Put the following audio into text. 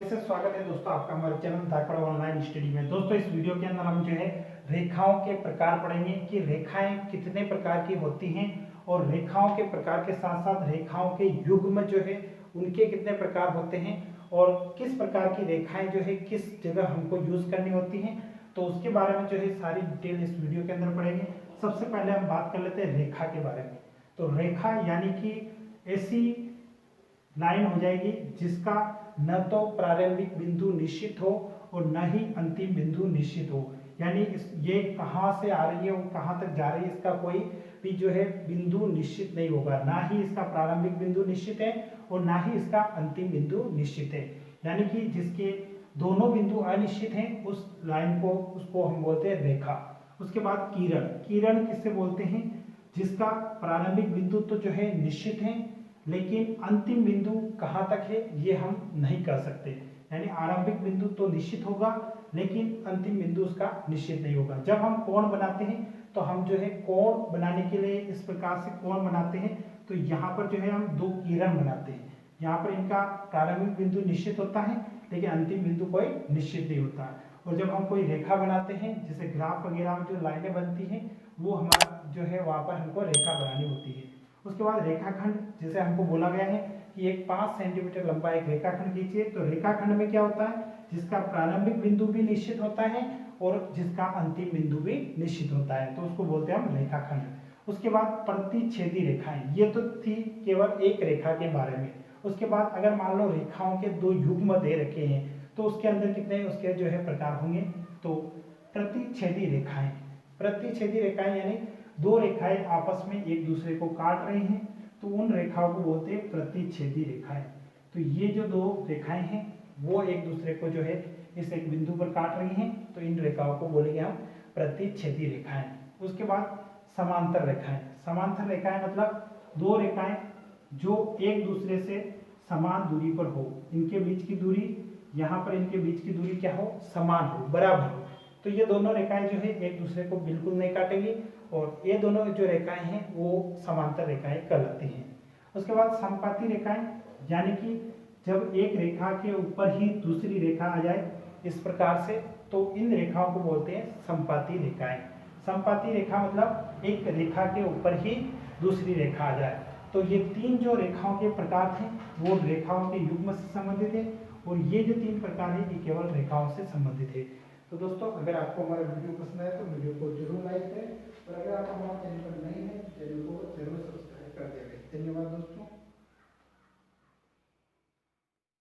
से स्वागत है दोस्तों आपका हमारे चैनल धाकड़ ऑनलाइन स्टडी में। दोस्तों इस वीडियो के अंदर हम जो है रेखाओं के प्रकार पढ़ेंगे कि रेखाएं कितने प्रकार की होती हैं और रेखाओं के प्रकार के साथ साथ रेखाओं के युग्म जो है उनके कितने प्रकार होते हैं और किस प्रकार की रेखाएं जो है किस जगह हमको यूज करनी होती हैं, तो उसके बारे में जो है सारी डिटेल इस वीडियो के अंदर पढ़ेंगे। सबसे पहले हम बात कर लेते हैं रेखा के बारे में। तो रेखा यानी कि ऐसी लाइन हो जाएगी जिसका न तो प्रारंभिक बिंदु निश्चित हो और न ही अंतिम बिंदु निश्चित हो, यानी ये कहाँ से आ रही है और कहाँ तक जा रही है इसका कोई भी जो है बिंदु निश्चित नहीं होगा। ना ही इसका प्रारंभिक बिंदु निश्चित है और ना ही इसका अंतिम बिंदु निश्चित है, यानी कि जिसके दोनों बिंदु अनिश्चित हैं उस लाइन को उसको हम बोलते हैं रेखा। उसके बाद किरण, किरण किससे बोलते हैं? जिसका प्रारंभिक बिंदु तो जो है निश्चित है लेकिन अंतिम बिंदु कहाँ तक है ये हम नहीं कर सकते, यानी आरंभिक बिंदु तो निश्चित होगा लेकिन अंतिम बिंदु उसका निश्चित नहीं होगा। जब हम कोण बनाते हैं तो हम जो है कोण बनाने के लिए इस प्रकार से कोण बनाते हैं, तो यहाँ पर जो है हम दो किरण बनाते हैं। यहाँ पर इनका प्रारंभिक बिंदु निश्चित होता है लेकिन अंतिम बिंदु कोई निश्चित नहीं होता। और जब हम कोई रेखा बनाते हैं जैसे ग्राफ वगैरह में जो लाइनें बनती हैं वो हमारा जो है वहाँ पर हमको रेखा बनानी होती है। उसके बाद रेखाखंड, जैसे हमको बोला गया है कि एक 5 सेंटीमीटर लंबा एक रेखाखंड खींचिए, तो रेखाखंड में क्या होता है? जिसका प्रारंभिक बिंदु भी निश्चित होता है और जिसका अंतिम बिंदु भी निश्चित होता है, तो उसको बोलते हैं हम रेखाखंड। उसके बाद प्रतिच्छेदी रेखाएं, ये तो थी केवल एक रेखा के बारे में। उसके बाद अगर मान लो रेखाओं के दो युग्म दे रखे हैं तो उसके अंदर कितने उसके जो है प्रकार होंगे? तो प्रतिच्छेदी रेखाएं, प्रतिच्छेदी रेखाएं यानी दो रेखाएं आपस में एक दूसरे को काट रही हैं तो उन रेखाओं को बोलते हैं प्रतिच्छेदी रेखाएं। तो ये जो दो रेखाएं हैं वो एक दूसरे को जो है इस एक बिंदु पर काट रही हैं, तो इन रेखाओं को बोलेंगे हम प्रतिच्छेदी रेखाएं। उसके बाद समांतर रेखाएं, समांतर रेखाएं मतलब दो रेखाएं जो एक दूसरे से समान दूरी पर हो, इनके बीच की दूरी, यहाँ पर इनके बीच की दूरी क्या हो? समान हो, बराबर हो, तो ये दोनों रेखाएं जो है एक दूसरे को बिल्कुल नहीं काटेंगी और ये दोनों जो रेखाएं हैं वो समांतर रेखाएं कहलाती हैं। उसके बाद समपाती रेखाएं, यानी कि जब एक रेखा के ऊपर ही दूसरी रेखा आ जाए इस प्रकार से, तो इन रेखाओं को बोलते हैं समपाती रेखाएं। समपाती रेखा मतलब एक रेखा के ऊपर ही दूसरी रेखा आ जाए। तो ये तीन जो रेखाओं के प्रकार थे वो रेखाओं के युग्म से संबंधित है और ये जो तीन प्रकार है ये केवल रेखाओं से संबंधित है। तो दोस्तों अगर आपको हमारा वीडियो पसंद आए तो वीडियो को जरूर लाइक करें और अगर आप हमारे चैनल पर नए हैं चैनल को जरूर सब्सक्राइब कर देंगे। धन्यवाद दोस्तों।